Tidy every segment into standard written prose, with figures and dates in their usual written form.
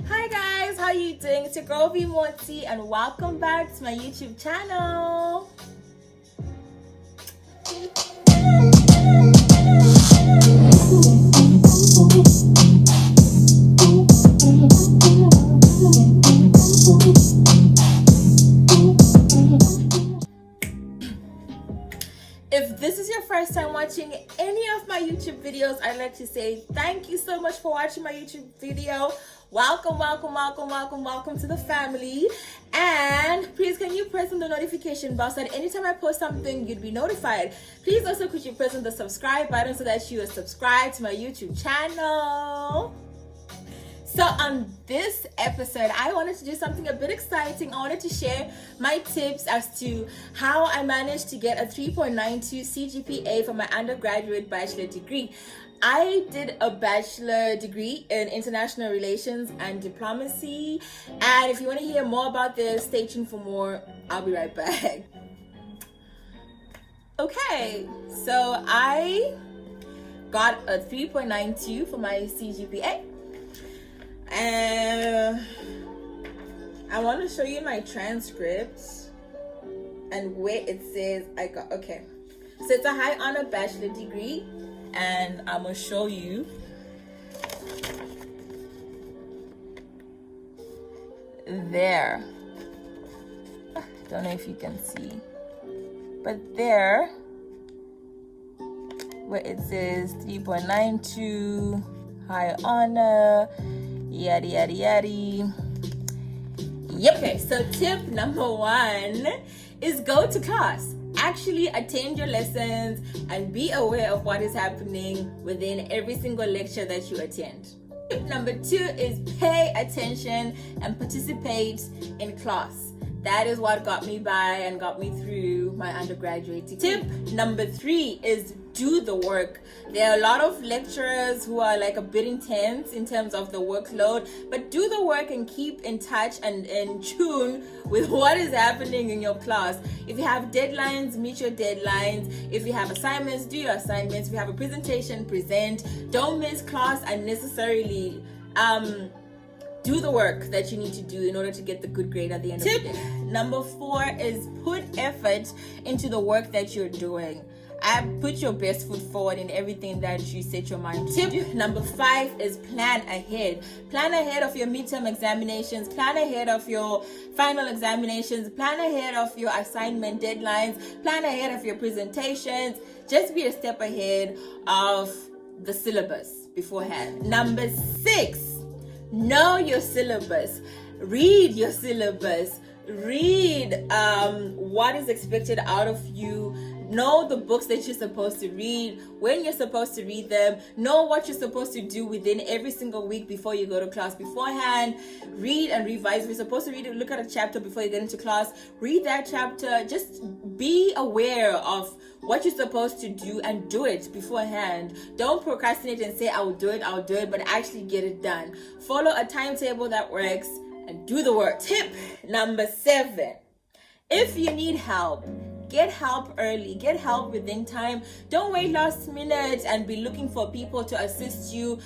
Hi guys, how you doing? It's your girl Vee Gang and welcome back to my YouTube channel. If this is your first time watching any of my YouTube videos, I'd like to say thank you so much for watching my YouTube video. Welcome to the family. And please, can you press on the notification bell so that anytime I post something, you'd be notified. Please also could you press on the subscribe button so that you are subscribed to my YouTube channel. So on this episode, I wanted to do something a bit exciting. I wanted to share my tips as to how I managed to get a 3.92 C.G.P.A for my undergraduate bachelor degree. I did a bachelor degree in international relations and diplomacy. And if you want to hear more about this, stay tuned for more. I'll be right back. Okay, so I got a 3.92 for my C.G.P.A. And I want to show you my transcript and where it says I got. Okay, so it's a high honor bachelor degree, and I'm gonna show you there. Don't know if you can see, but there where it says 3.92 high honor, yada yada yada. Yep. Okay, so tip number 1 is go to class. Actually attend your lessons and be aware of what is happening within every single lecture that you attend. Tip number 2 is pay attention and participate in class. That is what got me by and got me through my undergraduate degree. Tip number 3 is do the work. There are a lot of lecturers who are like a bit intense in terms of the workload, but do the work and keep in touch and in tune with what is happening in your class. If you have deadlines, meet your deadlines. If you have assignments, do your assignments. If you have a presentation, present. Don't miss class unnecessarily. Do the work that you need to do in order to get the good grade at the end of the day. Tip number 4 is put effort into the work that you're doing. Put your best foot forward in everything that you set your mind to. Tip number 5 is plan ahead. Plan ahead of your midterm examinations. Plan ahead of your final examinations. Plan ahead of your assignment deadlines. Plan ahead of your presentations. Just be a step ahead of the syllabus beforehand. Number 6, know your syllabus. Read your syllabus. Read what is expected out of you. Know the books that you're supposed to read, when you're supposed to read them. Know what you're supposed to do within every single week before you go to class beforehand. Read and revise. If you're supposed to look at a chapter before you get into class, read that chapter. Just be aware of what you're supposed to do and do it beforehand. Don't procrastinate and say, I'll do it, but actually get it done. Follow a timetable that works and do the work. Tip number 7, if you need help, get help early. Get help within time. Don't wait last minute and be looking for people to assist you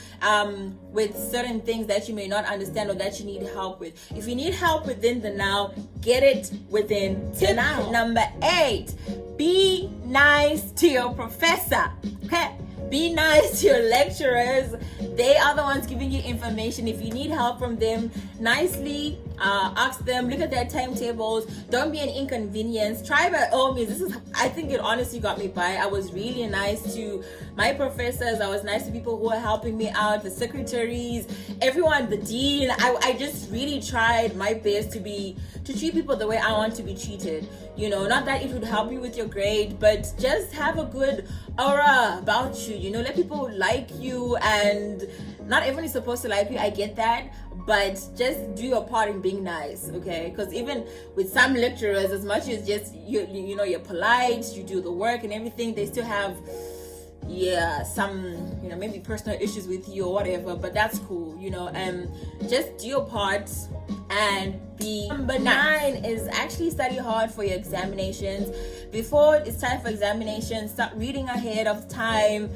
with certain things that you may not understand or that you need help with. If you need help within the now, get it within the now. Number 8, be nice to your professor. Okay? Be nice to your lecturers. They are the ones giving you information. If you need help from them, nicely ask them. Look at their timetables. Don't be an inconvenience. Try by all means. I think it honestly got me by. I was really nice to my professors. I was nice to people who were helping me out, the secretaries, everyone, the dean. I just really tried my best to treat people the way I want to be treated. You know, not that it would help you with your grade, but just have a good aura about you. You know, let people like you, and not everyone is supposed to like you. I get that, but just do your part in being nice, okay? Because even with some lecturers, as much as just you know you're polite, you do the work and everything, they still have some maybe personal issues with you or whatever. But that's cool, just do your part and be. Number 9 is actually study hard for your examinations. Before it's time for examinations, start reading ahead of time.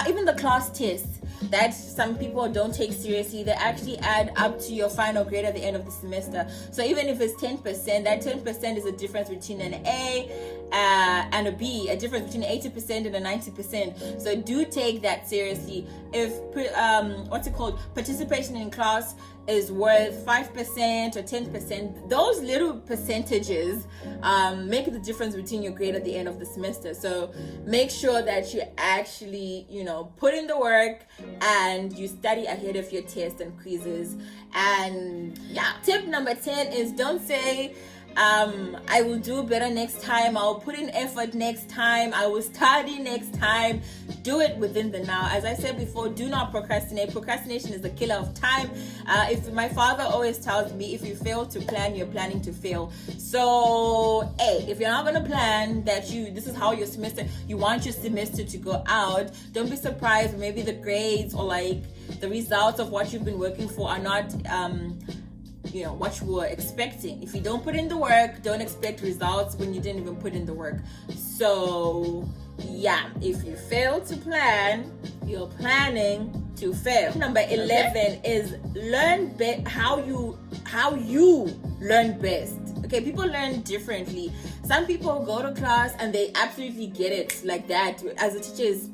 Even the class tests. that some people don't take seriously, they actually add up to your final grade at the end of the semester. So even if it's 10%, that 10% is a difference between an A and a B, a difference between 80% and a 90%. So do take that seriously. If participation in class is worth 5% or 10%, those little percentages make the difference between your grade at the end of the semester. So make sure that you actually, put in the work and you study ahead of your tests and quizzes. And yeah, tip number 10 is don't say, I will do better next time, I'll put in effort next time, I will study next time. Do it within the now. As I said before, do not procrastinate. Procrastination is the killer of time. If my father always tells me, if you fail to plan, you're planning to fail. So if you're not going to plan that this is how you want your semester to go out, don't be surprised maybe the grades or like the results of what you've been working for are not what you were expecting. If you don't put in the work, don't expect results when you didn't even put in the work. So yeah, if you fail to plan, you're planning to fail. Number 11 is learn how you learn best. Okay, people learn differently. Some people go to class and they absolutely get it like that. As the teacher is,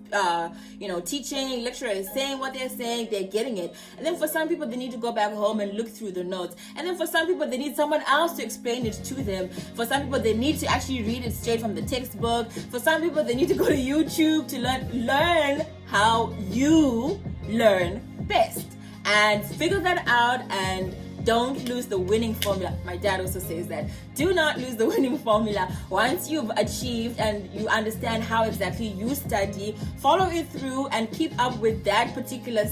teaching, lecturer is saying what they're saying, they're getting it. And then for some people, they need to go back home and look through the notes. And then for some people, they need someone else to explain it to them. For some people, they need to actually read it straight from the textbook. For some people, they need to go to YouTube to learn how you learn best. And figure that out and don't lose the winning formula. My dad also says that. Do not lose the winning formula. Once you've achieved and you understand how exactly you study, follow it through and keep up with that particular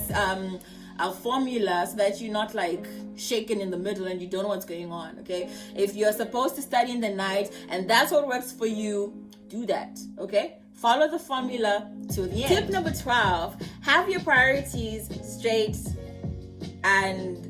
formula so that you're not like shaken in the middle and you don't know what's going on, okay? If you're supposed to study in the night and that's what works for you, do that, okay? Follow the formula till the end. Tip number 12, have your priorities straight and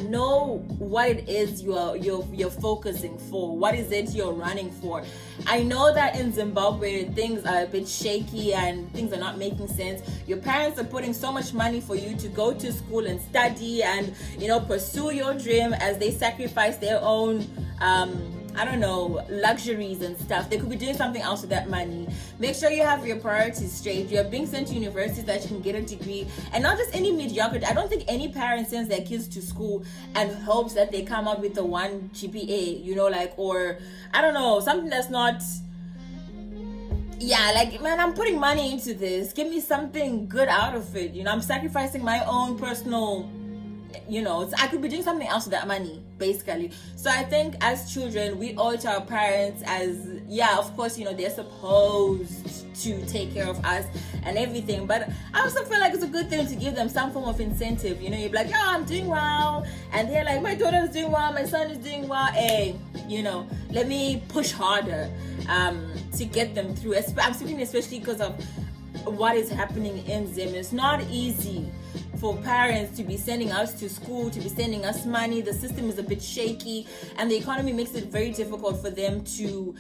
know what it is you're focusing for. What is it you're running for? I know that in Zimbabwe things are a bit shaky and things are not making sense. Your parents are putting so much money for you to go to school and study and pursue your dream as they sacrifice their own luxuries and stuff. They could be doing something else with that money. Make sure you have your priorities straight. You're being sent to universities that you can get a degree, and not just any mediocrity. I don't think any parent sends their kids to school and hopes that they come out with a 1 GPA, or I don't know, something that's not, man, I'm putting money into this. Give me something good out of it. I'm sacrificing my own personal, I could be doing something else with that money, basically. So I think as children, we owe it to our parents as, of course, they're supposed to take care of us and everything. But I also feel like it's a good thing to give them some form of incentive. You're like, I'm doing well. And they're like, my daughter's doing well, my son is doing well. Hey, let me push harder to get them through. I'm speaking especially because of what is happening in Zim. It's not easy for parents to be sending us to school, to be sending us money. The system is a bit shaky and the economy makes it very difficult for them to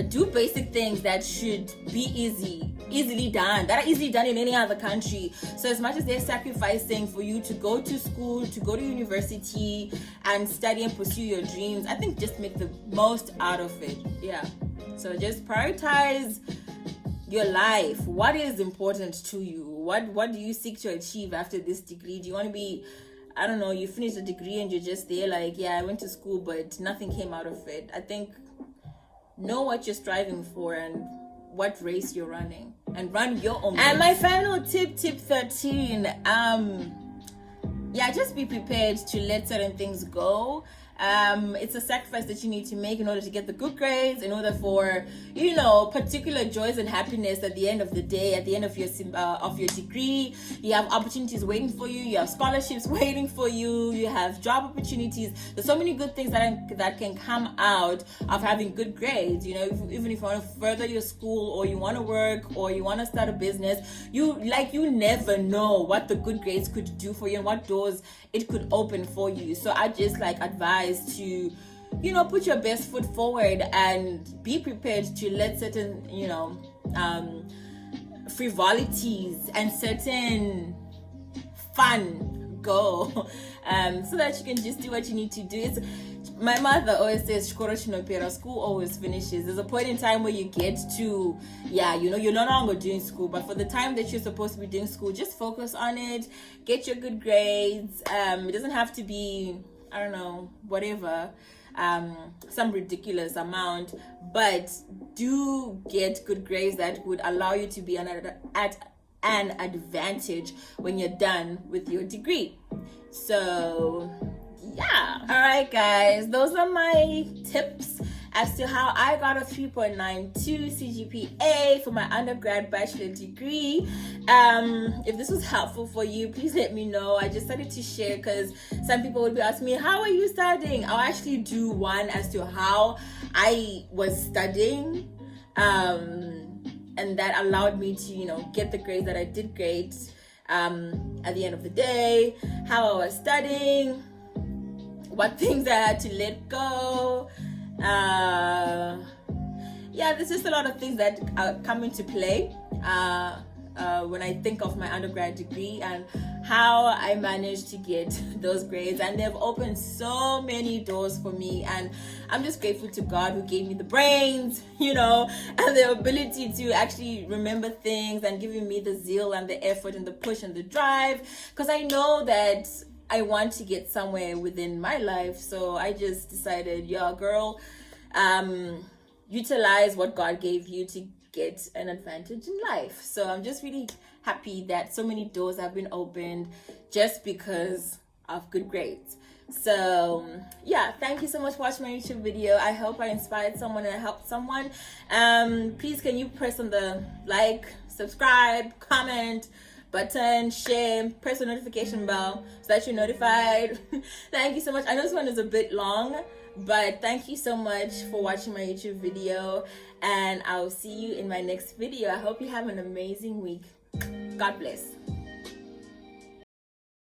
do basic things that should be easily done, that are easily done in any other country. So as much as they're sacrificing for you to go to school, to go to university and study and pursue your dreams, I think just make the most out of it. So just prioritize your life. What is important to you? What do you seek to achieve after this degree? Do you want to be, you finish the degree and you're just there like, I went to school but nothing came out of it? I think know what you're striving for and what race you're running and run your own race. And my final tip 13, just be prepared to let certain things go. It's a sacrifice that you need to make in order to get the good grades, in order for particular joys and happiness at the end of the day, at the end of your degree. You have opportunities waiting for you, you have scholarships waiting for you, you have job opportunities. There's so many good things that can come out of having good grades. Even if you want to further your school or you want to work or you want to start a business, you never know what the good grades could do for you and what doors it could open for you. So I just advise to put your best foot forward and be prepared to let certain frivolities and certain fun go, so that you can just do what you need to do. My mother always says school always finishes. There's a point in time where you get to, you're no longer doing school, but for the time that you're supposed to be doing school, just focus on it, get your good grades. It doesn't have to be, I don't know, whatever, some ridiculous amount, but do get good grades that would allow you to be at an advantage when you're done with your degree. So yeah, all right guys, those are my tips as to how I got a 3.92 C.G.P.A for my undergrad bachelor degree. If this was helpful for you, please let me know. I just started to share because some people would be asking me, how are you studying? I'll actually do one as to how I was studying, and that allowed me to get the grades that I did great at the end of the day, how I was studying, what things I had to let go. There's just a lot of things that come into play when I think of my undergrad degree and how I managed to get those grades, and they've opened so many doors for me, and I'm just grateful to God who gave me the brains, and the ability to actually remember things, and giving me the zeal and the effort and the push and the drive, because I know that I want to get somewhere within my life. So I just decided, girl, utilize what God gave you to get an advantage in life. So I'm just really happy that so many doors have been opened just because of good grades. So thank you so much for watching my YouTube video. I hope I inspired someone and I helped someone. Please, can you press on the like, subscribe, comment button, share, press the notification bell so that you're notified. Thank you so much. I know this one is a bit long, but thank you so much for watching my YouTube video, and I'll see you in my next video. I hope you have an amazing week. God bless.